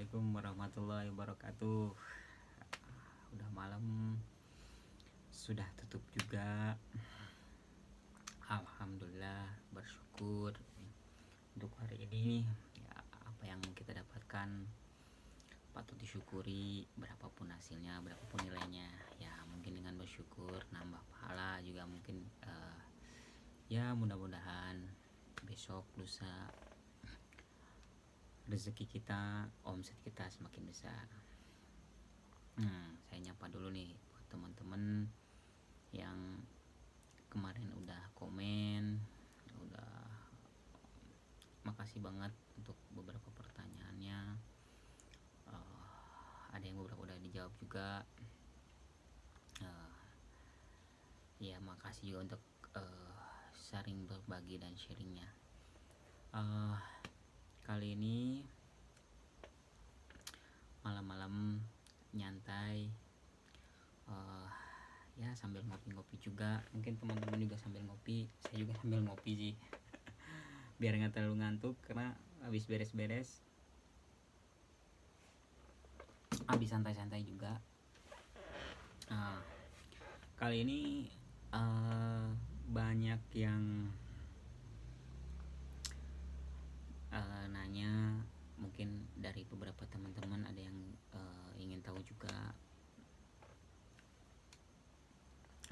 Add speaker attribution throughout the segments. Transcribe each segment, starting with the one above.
Speaker 1: Assalamualaikum warahmatullahi wabarakatuh. Udah malam, sudah tutup juga. Alhamdulillah, bersyukur untuk hari ini. Ya, apa yang kita dapatkan patut disyukuri, berapapun hasilnya, berapapun nilainya. Ya, mungkin dengan bersyukur nambah pahala juga mungkin. Ya, mudah-mudahan besok lusa rezeki kita, omset kita semakin besar. Saya nyapa dulu nih buat teman-teman yang kemarin udah komen, udah makasih banget untuk beberapa pertanyaannya. Ada yang beberapa udah dijawab juga. Ya, makasih juga untuk sharing, berbagi dan sharingnya. Kali ini malam-malam nyantai, ya sambil ngopi-ngopi juga. Mungkin teman-teman juga sambil ngopi, saya juga sambil ngopi sih. Biar nggak terlalu ngantuk karena habis beres-beres, habis santai-santai juga. Kali ini banyak yang nanya, mungkin dari beberapa teman-teman ada yang ingin tahu juga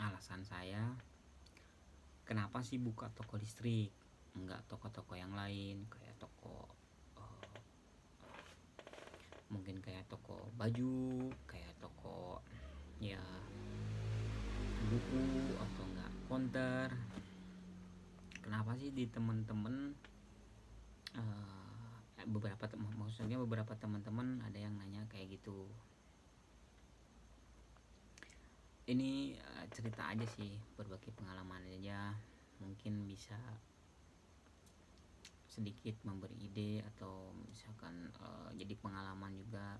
Speaker 1: alasan saya kenapa sih buka toko listrik, enggak toko-toko yang lain, kayak toko mungkin kayak toko baju, kayak toko ya buku, atau enggak konter. Kenapa sih di teman-teman maksudnya beberapa teman-teman ada yang nanya kayak gitu. Ini cerita aja sih, berbagi pengalaman aja, mungkin bisa sedikit memberi ide atau misalkan jadi pengalaman juga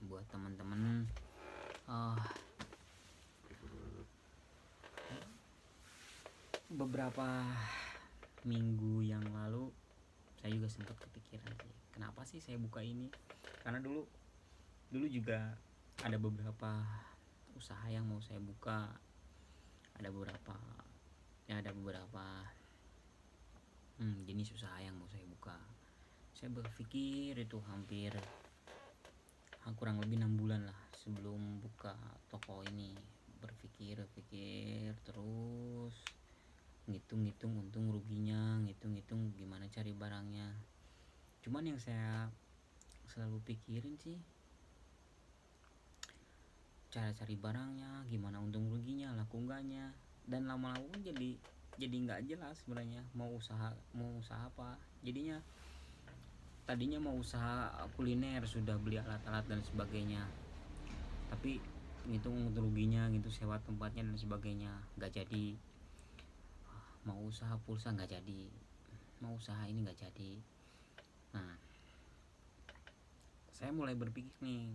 Speaker 1: buat teman-teman. Beberapa minggu yang lalu saya juga sempat kepikiran sih, kenapa sih saya buka ini. Karena dulu juga ada beberapa usaha yang mau saya buka, ada beberapa jenis usaha yang mau saya buka. Saya berpikir itu hampir kurang lebih 6 bulan lah sebelum buka toko ini. Berpikir terus, ngitung untung ruginya, ngitung gimana cari barangnya. Cuman yang saya selalu pikirin sih cara cari barangnya, gimana untung ruginya, laku enggaknya. Dan lama-lama pun jadi nggak jelas sebenarnya mau usaha apa. Jadinya tadinya mau usaha kuliner, sudah beli alat-alat dan sebagainya, tapi ngitung untung ruginya gitu, sewa tempatnya dan sebagainya, nggak jadi. Mau usaha pulsa nggak jadi, mau usaha ini nggak jadi. Nah, saya mulai berpikir nih,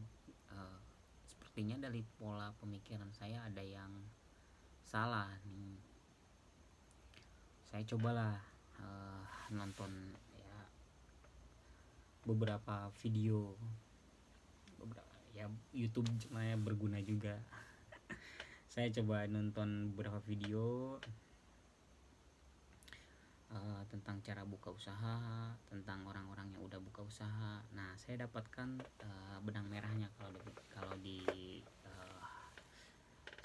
Speaker 1: sepertinya dari pola pemikiran saya ada yang salah nih. Saya cobalah nonton ya beberapa video, YouTube sebenarnya berguna juga. Saya coba nonton beberapa video tentang cara buka usaha, tentang orang-orang yang udah buka usaha. Nah, saya dapatkan benang merahnya.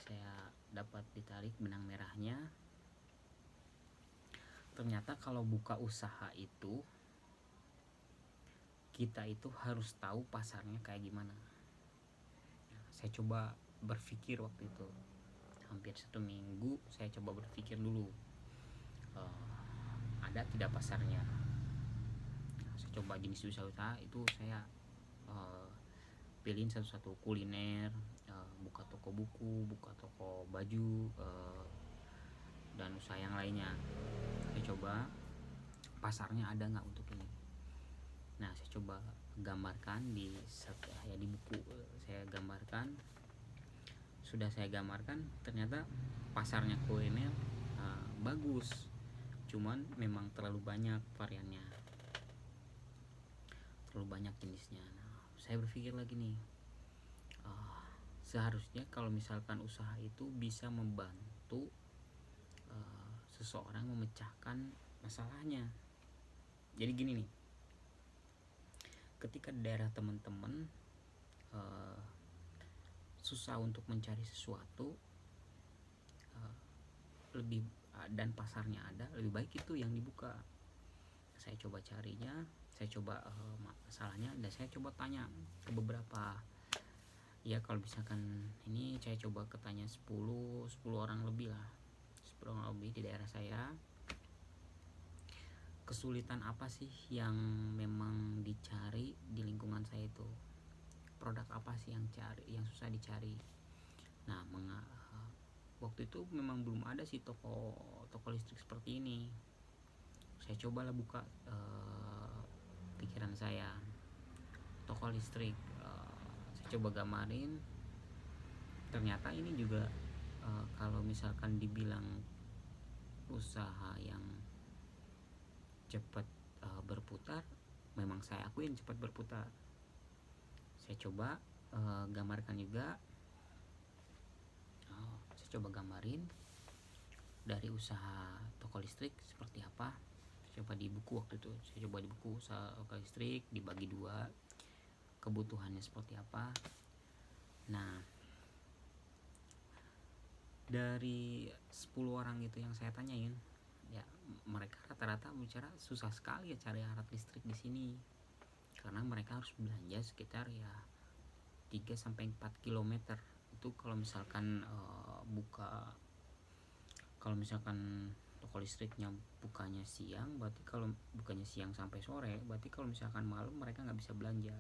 Speaker 1: Saya dapat ditarik benang merahnya. Ternyata kalau buka usaha itu, kita itu harus tahu pasarnya kayak gimana. Saya coba berpikir waktu itu hampir 1 minggu, saya coba berpikir dulu, ada tidak pasarnya. Saya coba jenis usaha itu, saya pilihin satu-satu, kuliner, buka toko buku, buka toko baju, dan usaha yang lainnya. Saya coba pasarnya ada nggak untuk ini. Nah, saya coba gambarkan di buku, saya gambarkan. Sudah saya gambarkan, ternyata pasarnya kuliner bagus, cuman memang terlalu banyak variannya, terlalu banyak jenisnya. Nah, saya berpikir lagi nih, seharusnya kalau misalkan usaha itu bisa membantu seseorang memecahkan masalahnya. Jadi gini nih, ketika di daerah teman-teman susah untuk mencari sesuatu, lebih dan pasarnya ada, lebih baik itu yang dibuka. Saya coba carinya, saya coba masalahnya, dan saya coba tanya ke beberapa, ya kalau misalkan ini saya coba ketanya 10 orang lebih lah, 10 orang lebih di daerah saya. Kesulitan apa sih yang memang dicari di lingkungan saya itu, produk apa sih yang susah dicari. Nah, waktu itu memang belum ada sih toko listrik seperti ini. Saya cobalah buka pikiran saya, toko listrik, saya coba gamarin. Ternyata ini juga kalau misalkan dibilang usaha yang cepat berputar, memang saya akuin cepat berputar. Saya coba gambarkan juga, saya coba gambarin dari usaha toko listrik seperti apa. Saya coba di buku, waktu itu saya coba di buku usaha toko listrik dibagi dua, kebutuhannya seperti apa. Nah, dari 10 orang itu yang saya tanyain, ya mereka rata-rata bicara susah sekali ya cari alat listrik di sini, karena mereka harus belanja sekitar ya 3-4 kilometer. Itu kalau misalkan kalau misalkan toko listriknya bukanya siang, berarti kalau bukanya siang sampai sore, berarti kalau misalkan malam mereka nggak bisa belanja.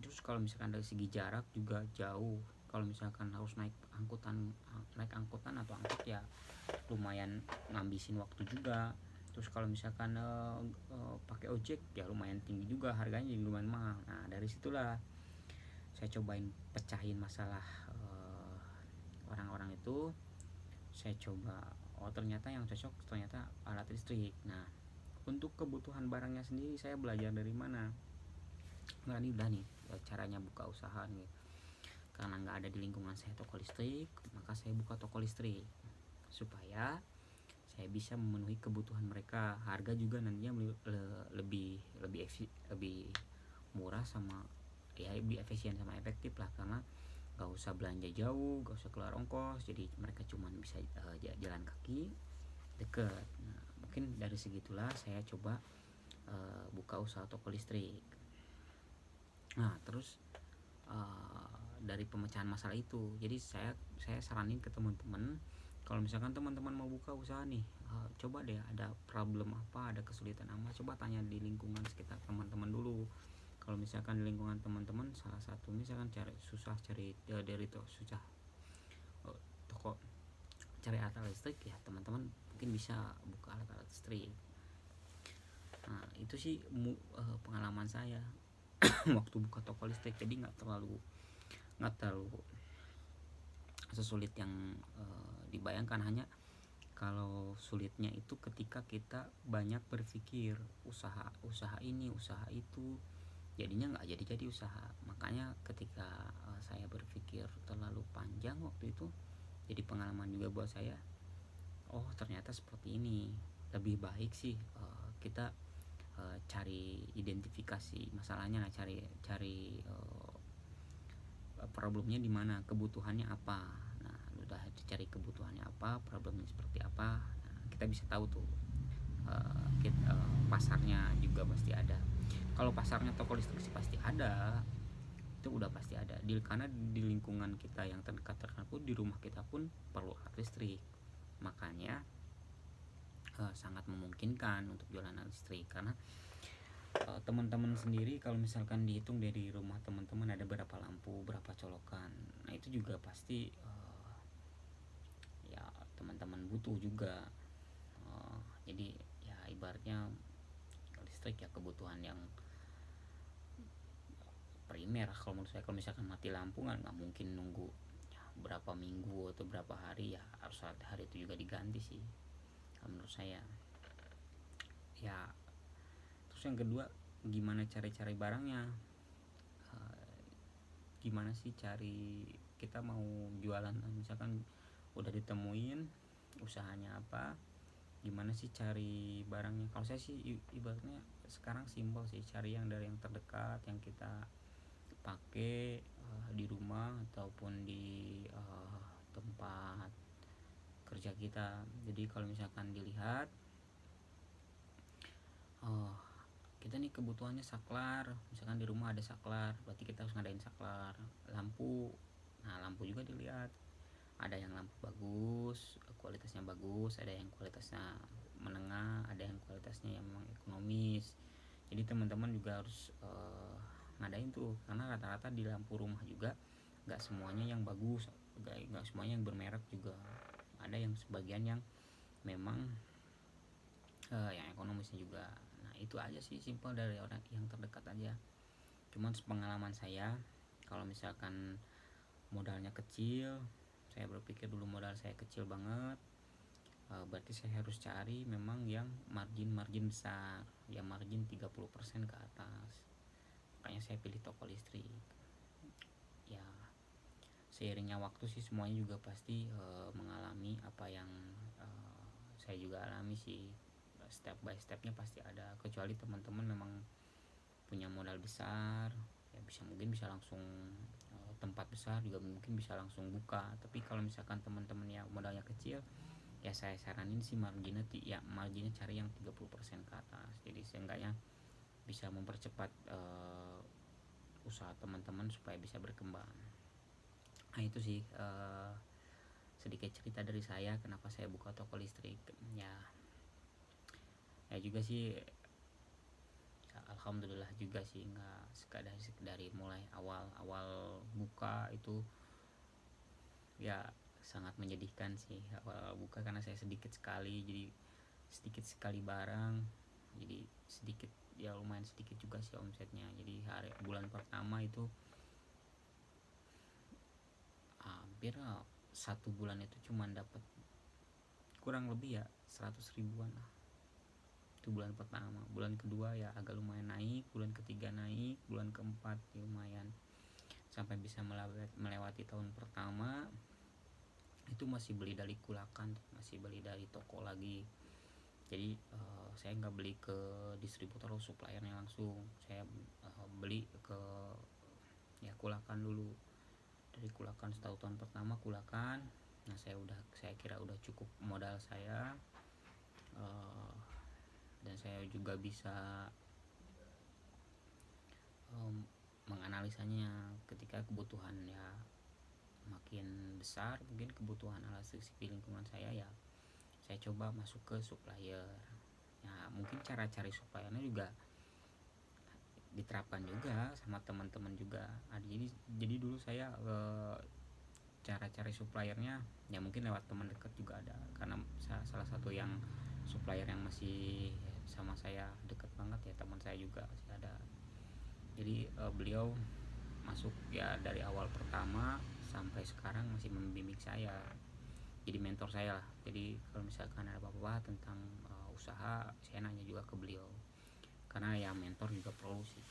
Speaker 1: Terus kalau misalkan dari segi jarak juga jauh, kalau misalkan harus naik angkutan atau angkot, ya lumayan ngabisin waktu juga. Terus kalau misalkan pakai ojek, ya lumayan tinggi juga harganya, jadi lumayan mahal. Nah, dari situlah saya cobain pecahin masalah orang-orang itu. Saya coba, ternyata yang cocok ternyata alat listrik. Nah, untuk kebutuhan barangnya sendiri saya belajar dari mana? Nah, ini udah nih caranya buka usaha nih. Karena nggak ada di lingkungan saya toko listrik, maka saya buka toko listrik supaya saya bisa memenuhi kebutuhan mereka. Harga juga nantinya lebih murah, sama ya lebih efisien sama efektif lah, karena gak usah belanja jauh, gak usah keluar ongkos, jadi mereka cuma bisa jalan kaki deket. Nah, mungkin dari segitulah saya coba buka usaha toko listrik. Nah, terus dari pemecahan masalah itu, jadi saya saranin ke teman-teman, kalau misalkan teman-teman mau buka usaha nih, coba deh, ada problem apa, ada kesulitan apa, coba tanya di lingkungan sekitar teman-teman dulu. Kalau misalkan di lingkungan teman-teman salah satu misalkan cari dari susah toko cari alat listrik, ya teman-teman mungkin bisa buka alat listrik. Nah, itu sih pengalaman saya waktu buka toko listrik. Jadi nggak terlalu sesulit yang dibayangkan. Hanya kalau sulitnya itu ketika kita banyak berpikir usaha ini, usaha itu, jadinya nggak jadi usaha. Makanya ketika saya berpikir terlalu panjang waktu itu, jadi pengalaman juga buat saya. Oh, ternyata seperti ini. Lebih baik sih kita cari identifikasi masalahnya, cari problemnya di mana, kebutuhannya apa. Nah, udah dicari kebutuhannya apa, problemnya seperti apa, nah, kita bisa tahu tuh pasarnya juga pasti ada. Kalau pasarnya toko listrik sih pasti ada, itu udah pasti ada, karena di lingkungan kita yang terdekat pun, di rumah kita pun perlu alat listrik. Makanya sangat memungkinkan untuk jualan alat listrik, karena teman-teman sendiri kalau misalkan dihitung dari rumah teman-teman ada berapa lampu, berapa colokan, nah itu juga pasti ya teman-teman butuh juga. Jadi ya ibaratnya listrik ya kebutuhan yang primer kalau menurut saya. Kalau misalkan mati lampu nggak mungkin nunggu ya, berapa minggu atau berapa hari, ya harus hari itu juga diganti sih kalau menurut saya. Ya, terus yang kedua, gimana cari barangnya, gimana sih cari, kita mau jualan misalkan udah ditemuin usahanya apa, gimana sih cari barangnya. Kalau saya sih ibaratnya sekarang simpel sih, cari yang dari yang terdekat yang kita pakai di rumah ataupun di tempat kerja kita. Jadi kalau misalkan dilihat, oh kita nih kebutuhannya saklar, misalkan di rumah ada saklar, berarti kita harus ngadain saklar. Lampu, nah lampu juga dilihat, ada yang lampu bagus, kualitasnya bagus, ada yang kualitasnya menengah, ada yang kualitasnya yang memang ekonomis. Jadi teman-teman juga harus ngadain tuh, karena rata-rata di lampu rumah juga nggak semuanya yang bagus, nggak semuanya yang bermerek juga, ada yang sebagian yang memang yang ekonomisnya juga. Nah itu aja sih, simpel dari orang yang terdekat aja. Cuman pengalaman saya, kalau misalkan modalnya kecil, saya berpikir dulu modal saya kecil banget, berarti saya harus cari memang yang margin besar, ya margin 30% ke atas. Makanya saya pilih toko listrik. Ya seiringnya waktu sih semuanya juga pasti mengalami apa yang saya juga alami sih, step by stepnya pasti ada. Kecuali teman-teman memang punya modal besar, ya mungkin bisa langsung tempat besar juga mungkin bisa langsung buka. Tapi kalau misalkan teman-teman yang modalnya kecil, ya saya saranin sih marginnya cari yang 30% ke atas. Jadi seenggaknya bisa mempercepat usaha teman-teman supaya bisa berkembang. Nah itu sih sedikit cerita dari saya kenapa saya buka toko listrik. Ya juga sih, ya, alhamdulillah juga sih, nggak dari mulai awal buka itu ya sangat menyedihkan sih awal buka, karena saya sedikit sekali barang, jadi sedikit, ya lumayan sedikit juga sih omsetnya. Jadi bulan pertama itu hampir satu bulan itu cuma dapat kurang lebih ya 100 ribuan lah. Itu bulan pertama. Bulan kedua ya agak lumayan naik, bulan ketiga naik, bulan keempat ya lumayan, sampai bisa melewati tahun pertama itu masih beli dari kulakan, masih beli dari toko lagi. Jadi saya nggak beli ke distributor atau suppliernya langsung, saya beli ke ya kulakan dulu. Dari kulakan, setahu tahun pertama kulakan. Nah saya kira udah cukup modal saya, dan saya juga bisa menganalisanya ketika kebutuhan ya makin besar, mungkin kebutuhan alat listrik di lingkungan saya, ya saya coba masuk ke supplier. Ya mungkin cara cari suppliernya juga diterapkan juga sama teman-teman juga. Jadi dulu saya cara cari suppliernya ya mungkin lewat teman dekat juga ada, karena salah satu yang supplier yang masih sama saya dekat banget ya teman saya juga masih ada. Jadi beliau masuk ya dari awal pertama sampai sekarang masih membimbing saya, jadi mentor saya lah. Jadi kalau misalkan ada apa-apa tentang usaha, saya nanya juga ke beliau, karena ya mentor juga perlu sih.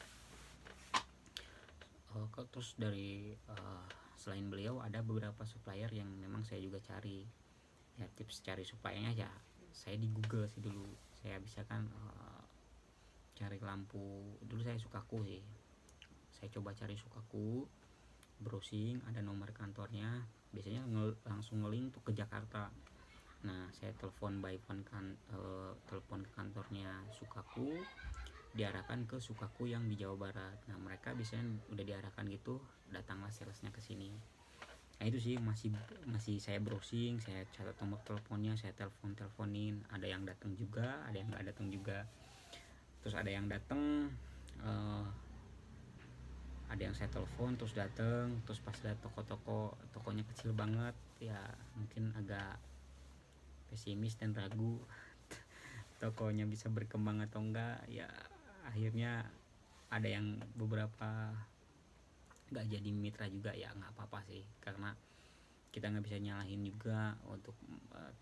Speaker 1: Terus dari selain beliau ada beberapa supplier yang memang saya juga cari. Ya tips cari suppliernya ya saya di Google sih dulu. Saya bisa kan cari lampu, dulu saya Sukaku sih, saya coba cari Sukaku, browsing ada nomor kantornya, biasanya langsung ngelink tuh ke Jakarta. Nah saya telepon by phone telepon ke kantornya Sukaku, diarahkan ke Sukaku yang di Jawa Barat. Nah mereka biasanya udah diarahkan gitu, datanglah salesnya ke sini. Nah itu sih masih saya browsing, saya catat nomor teleponnya, saya teleponin. Ada yang datang juga, ada yang nggak datang juga. Terus ada yang datang, ada yang saya telepon terus datang. Terus pas lihat tokonya kecil banget, ya mungkin agak pesimis dan ragu tokonya bisa berkembang atau enggak. Ya akhirnya ada yang beberapa nggak jadi mitra juga, ya nggak apa-apa sih, karena kita nggak bisa nyalahin juga untuk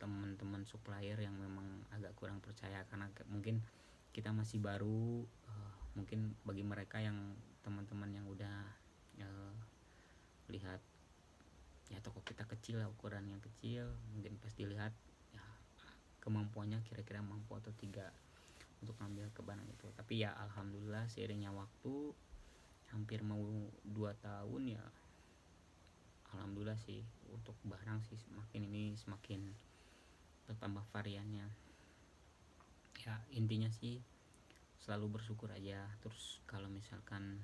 Speaker 1: teman-teman supplier yang memang agak kurang percaya, karena mungkin kita masih baru Mungkin bagi mereka yang teman-teman yang udah lihat ya toko kita kecil lah, ukuran yang kecil, mungkin pas dilihat ya kemampuannya kira-kira mampu atau tidak untuk ngambil ke barang itu. Tapi ya alhamdulillah seiringnya waktu hampir mau 2 tahun ya, alhamdulillah sih untuk barang sih semakin bertambah variannya. Ya intinya sih selalu bersyukur aja. Terus kalau misalkan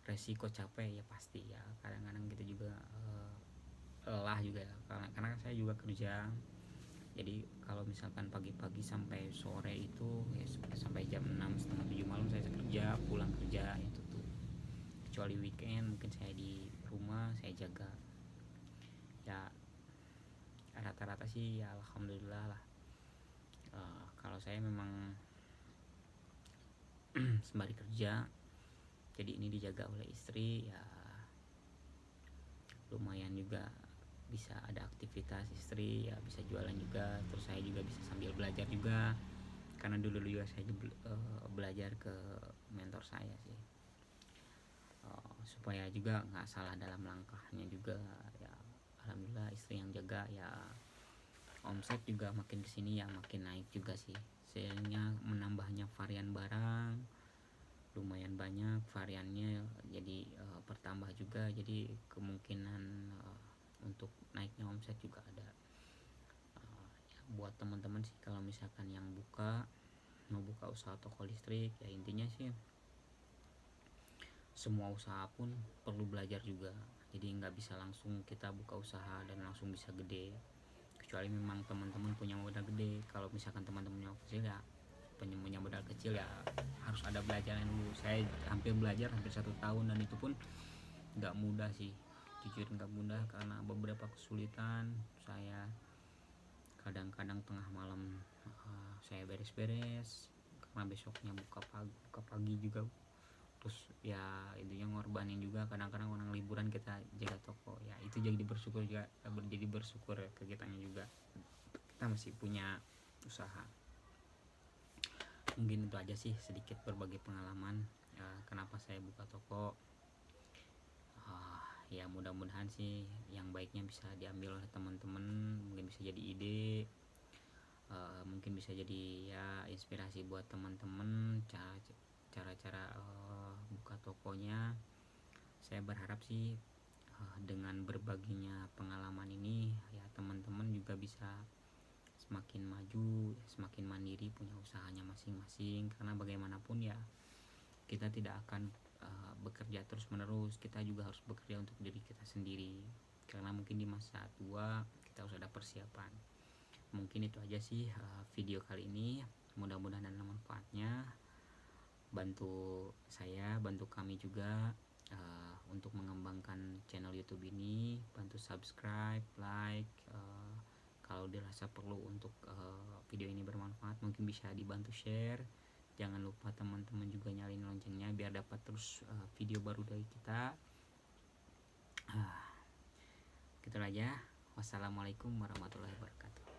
Speaker 1: resiko capek ya pasti ya, kadang-kadang kita juga lelah juga ya, karena saya juga kerja. Jadi kalau misalkan pagi-pagi sampai sore itu ya, sampai jam 6 setengah 7 malam saya kerja, pulang kerja itu tuh, kecuali weekend mungkin saya di rumah saya jaga. Ya rata-rata sih ya alhamdulillah lah. Kalau saya memang sembari kerja, jadi ini dijaga oleh istri ya, lumayan juga bisa ada aktivitas istri ya, bisa jualan juga, terus saya juga bisa sambil belajar juga, karena dulu juga saya belajar ke mentor saya sih, supaya juga nggak salah dalam langkahnya juga ya. Alhamdulillah istri yang jaga ya, omset juga makin kesini ya makin naik juga sih, sehingga menambahnya varian barang lumayan banyak variannya, jadi bertambah juga, jadi kemungkinan untuk naiknya omset juga ada. Ya, buat teman-teman sih kalau misalkan yang mau buka usaha toko listrik ya, intinya sih semua usaha pun perlu belajar juga, jadi nggak bisa langsung kita buka usaha dan langsung bisa gede, kecuali memang teman-teman punya modal gede. Kalau misalkan teman-teman yang kecil ya, punya modal kecil ya harus ada belajaran dulu. Saya hampir belajar hampir 1 tahun, dan itu pun nggak mudah sih, jujur nggak mudah, karena beberapa kesulitan. Saya kadang-kadang tengah malam saya beres-beres karena besoknya buka pagi juga, terus ya intinya ngorbanin juga kadang-kadang orang liburan kita jaga toko ya, itu jadi bersyukur juga, jadi bersyukur ke kitanya juga, kita masih punya usaha. Mungkin itu aja sih sedikit berbagi pengalaman kenapa saya buka toko. Ya mudah-mudahan sih yang baiknya bisa diambil oleh teman-teman, mungkin bisa jadi ide, mungkin bisa jadi ya inspirasi buat teman-teman cara-cara buka tokonya. Saya berharap sih dengan berbaginya pengalaman ini ya, teman-teman juga bisa semakin maju, semakin mandiri, punya usahanya masing-masing, karena bagaimanapun ya kita tidak akan bekerja terus menerus, kita juga harus bekerja untuk diri kita sendiri, karena mungkin di masa tua kita harus ada persiapan. Mungkin itu aja sih video kali ini, mudah-mudahan ada manfaatnya, bantu saya, bantu kami juga untuk mengembangkan channel YouTube ini. Bantu subscribe, like, kalau dirasa perlu untuk video ini bermanfaat mungkin bisa dibantu share. Jangan lupa teman-teman juga nyalain loncengnya biar dapat terus video baru dari kita. Gitu aja. Wassalamualaikum warahmatullahi wabarakatuh.